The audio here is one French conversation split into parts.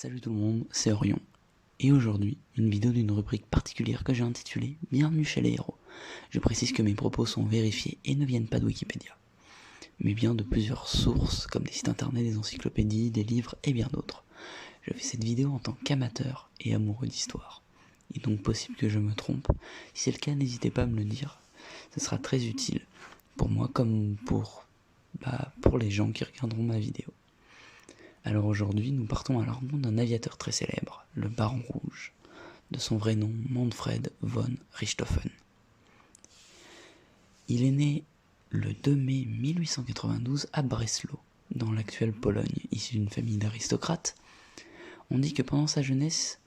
Salut tout le monde, c'est Orion. Et aujourd'hui, une vidéo d'une rubrique particulière que j'ai intitulée « Bienvenue chez les héros ». Je précise que mes propos sont vérifiés et ne viennent pas de Wikipédia, mais bien de plusieurs sources comme des sites internet, des encyclopédies, des livres et bien d'autres. Je fais cette vidéo en tant qu'amateur et amoureux d'histoire. Il est donc possible que je me trompe. Si c'est le cas, n'hésitez pas à me le dire. Ce sera très utile pour moi comme pour les gens qui regarderont ma vidéo. Alors aujourd'hui, nous partons à la rencontre d'un aviateur très célèbre, le Baron Rouge, de son vrai nom Manfred von Richthofen. Il est né le 2 mai 1892 à Breslau, dans l'actuelle Pologne, issu d'une famille d'aristocrates. On dit que pendant sa jeunesse,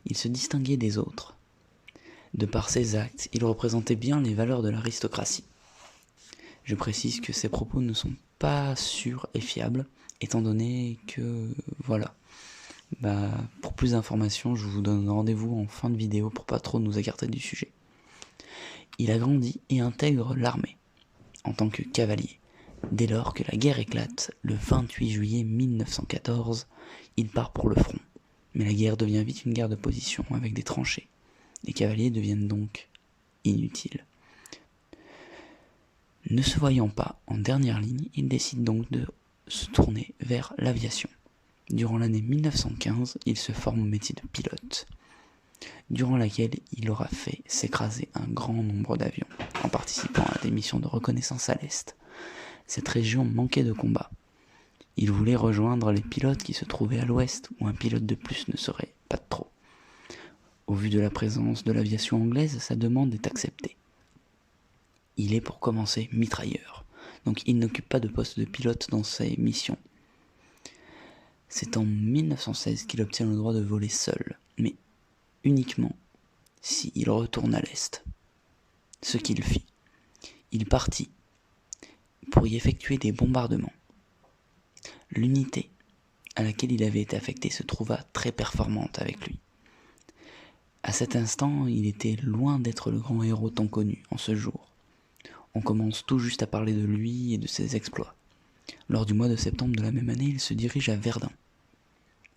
il se distinguait des autres. De par ses actes, il représentait bien les valeurs de l'aristocratie. Je précise que ces propos ne sont pas sûrs et fiables, étant donné que, voilà. Pour plus d'informations, je vous donne rendez-vous en fin de vidéo pour pas trop nous écarter du sujet. Il a grandi et intègre l'armée, en tant que cavalier. Dès lors que la guerre éclate, le 28 juillet 1914, il part pour le front. Mais la guerre devient vite une guerre de position avec des tranchées. Les cavaliers deviennent donc inutiles. Ne se voyant pas en dernière ligne, il décide donc de se tourner vers l'aviation. Durant l'année 1915, il se forme au métier de pilote, durant laquelle il aura fait s'écraser un grand nombre d'avions, en participant à des missions de reconnaissance à l'Est. Cette région manquait de combats. Il voulait rejoindre les pilotes qui se trouvaient à l'Ouest, où un pilote de plus ne serait pas de trop. Au vu de la présence de l'aviation anglaise, sa demande est acceptée. Il est pour commencer mitrailleur, donc il n'occupe pas de poste de pilote dans ses missions. C'est en 1916 qu'il obtient le droit de voler seul, mais uniquement s'il retourne à l'Est. Ce qu'il fit. Il partit pour y effectuer des bombardements. L'unité à laquelle il avait été affecté se trouva très performante avec lui. À cet instant, il était loin d'être le grand héros tant connu en ce jour. On commence tout juste à parler de lui et de ses exploits. Lors du mois de septembre de la même année, il se dirige à Verdun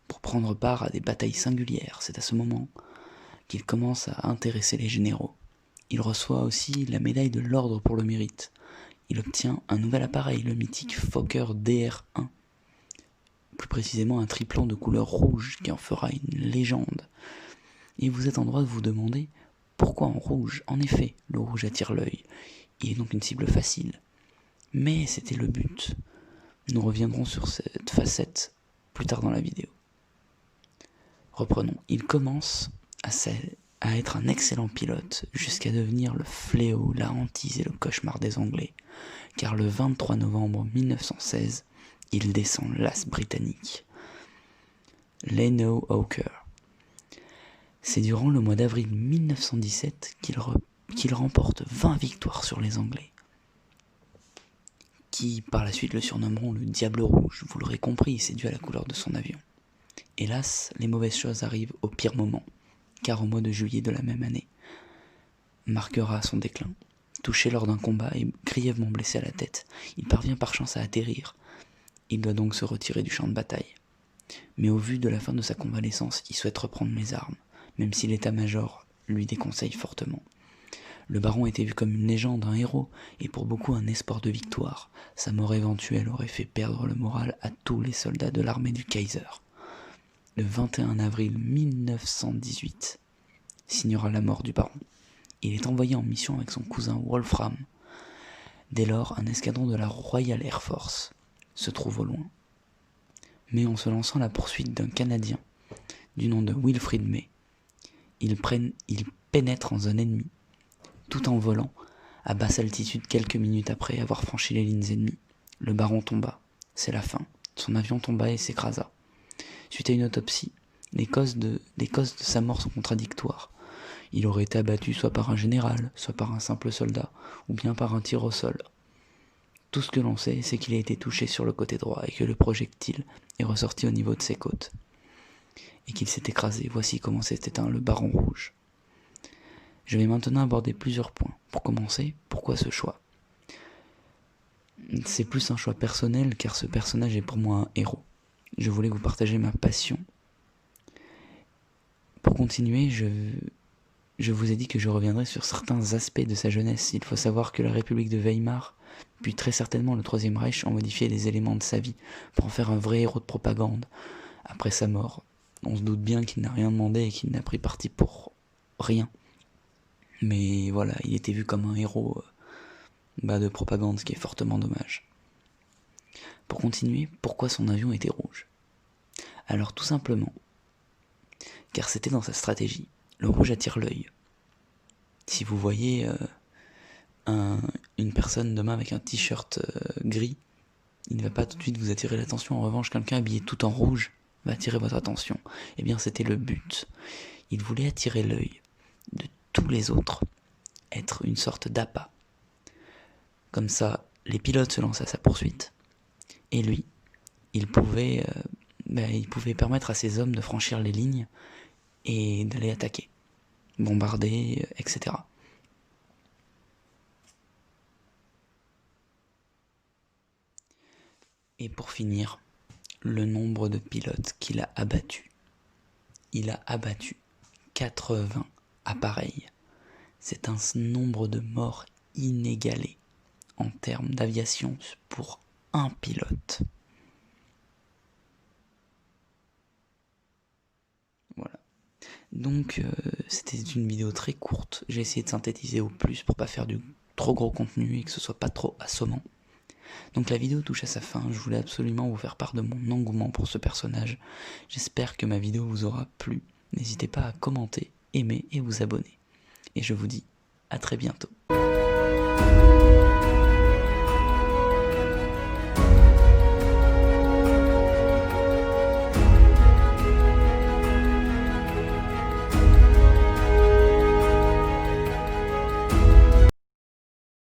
pour prendre part à des batailles singulières. C'est à ce moment qu'il commence à intéresser les généraux. Il reçoit aussi la médaille de l'ordre pour le mérite. Il obtient un nouvel appareil, le mythique Fokker DR-1, plus précisément un triplan de couleur rouge qui en fera une légende. Et vous êtes en droit de vous demander pourquoi en rouge. En effet, le rouge attire l'œil. Il est donc une cible facile. Mais c'était le but. Nous reviendrons sur cette facette plus tard dans la vidéo. Reprenons. Il commence à être un excellent pilote jusqu'à devenir le fléau, la hantise et le cauchemar des Anglais. Car le 23 novembre 1916, il descend l'as britannique, Leno Hawker. C'est durant le mois d'avril 1917 qu'il remporte 20 victoires sur les Anglais, qui par la suite le surnommeront le Diable Rouge. Vous l'aurez compris, c'est dû à la couleur de son avion. Hélas, les mauvaises choses arrivent au pire moment, car au mois de juillet de la même année, marquera son déclin. Touché lors d'un combat et grièvement blessé à la tête, il parvient par chance à atterrir. Il doit donc se retirer du champ de bataille. Mais au vu de la fin de sa convalescence, il souhaite reprendre les armes, même si l'état-major lui déconseille fortement. Le baron était vu comme une légende, un héros, et pour beaucoup un espoir de victoire. Sa mort éventuelle aurait fait perdre le moral à tous les soldats de l'armée du Kaiser. Le 21 avril 1918 signera la mort du baron. Il est envoyé en mission avec son cousin Wolfram. Dès lors, un escadron de la Royal Air Force se trouve au loin. Mais en se lançant à la poursuite d'un Canadien du nom de Wilfrid May, il pénètre en zone ennemie, tout en volant à basse altitude quelques minutes après avoir franchi les lignes ennemies. Le baron tomba, c'est la fin. Son avion tomba et s'écrasa. Suite à une autopsie, les causes de sa mort sont contradictoires. Il aurait été abattu soit par un général, soit par un simple soldat, ou bien par un tir au sol. Tout ce que l'on sait, c'est qu'il a été touché sur le côté droit et que le projectile est ressorti au niveau de ses côtes. Et qu'il s'est écrasé. Voici comment s'est éteint le Baron Rouge. Je vais maintenant aborder plusieurs points. Pour commencer, pourquoi ce choix ? C'est plus un choix personnel car ce personnage est pour moi un héros. Je voulais vous partager ma passion Pour continuer, je vous ai dit que je reviendrai sur certains aspects de sa jeunesse. Il faut savoir que la République de Weimar, puis très certainement le Troisième Reich, ont modifié les éléments de sa vie pour en faire un vrai héros de propagande. Après sa mort, on se doute bien qu'il n'a rien demandé et qu'il n'a pris parti pour rien. Mais voilà, il était vu comme un héros de propagande, ce qui est fortement dommage. Pour continuer, pourquoi son avion était rouge? Alors tout simplement, car c'était dans sa stratégie. Le rouge attire l'œil. Si vous voyez une personne demain avec un t-shirt gris, il ne va pas tout de suite vous attirer l'attention. En revanche, quelqu'un habillé tout en rouge va attirer votre attention. Eh bien, c'était le but. Il voulait attirer l'œil de tous les autres, être une sorte d'appât. Comme ça, les pilotes se lançaient à sa poursuite, et lui, il pouvait permettre à ses hommes de franchir les lignes et d'aller attaquer, bombarder, etc. Et pour finir, le nombre de pilotes qu'il a abattus. Il a abattu 80 appareils. C'est un nombre de morts inégalé en termes d'aviation pour un pilote. Voilà. Donc c'était une vidéo très courte. J'ai essayé de synthétiser au plus pour pas faire du trop gros contenu et que ce soit pas trop assommant. Donc la vidéo touche à sa fin, je voulais absolument vous faire part de mon engouement pour ce personnage. J'espère que ma vidéo vous aura plu. N'hésitez pas à commenter, aimer et vous abonner. Et je vous dis à très bientôt.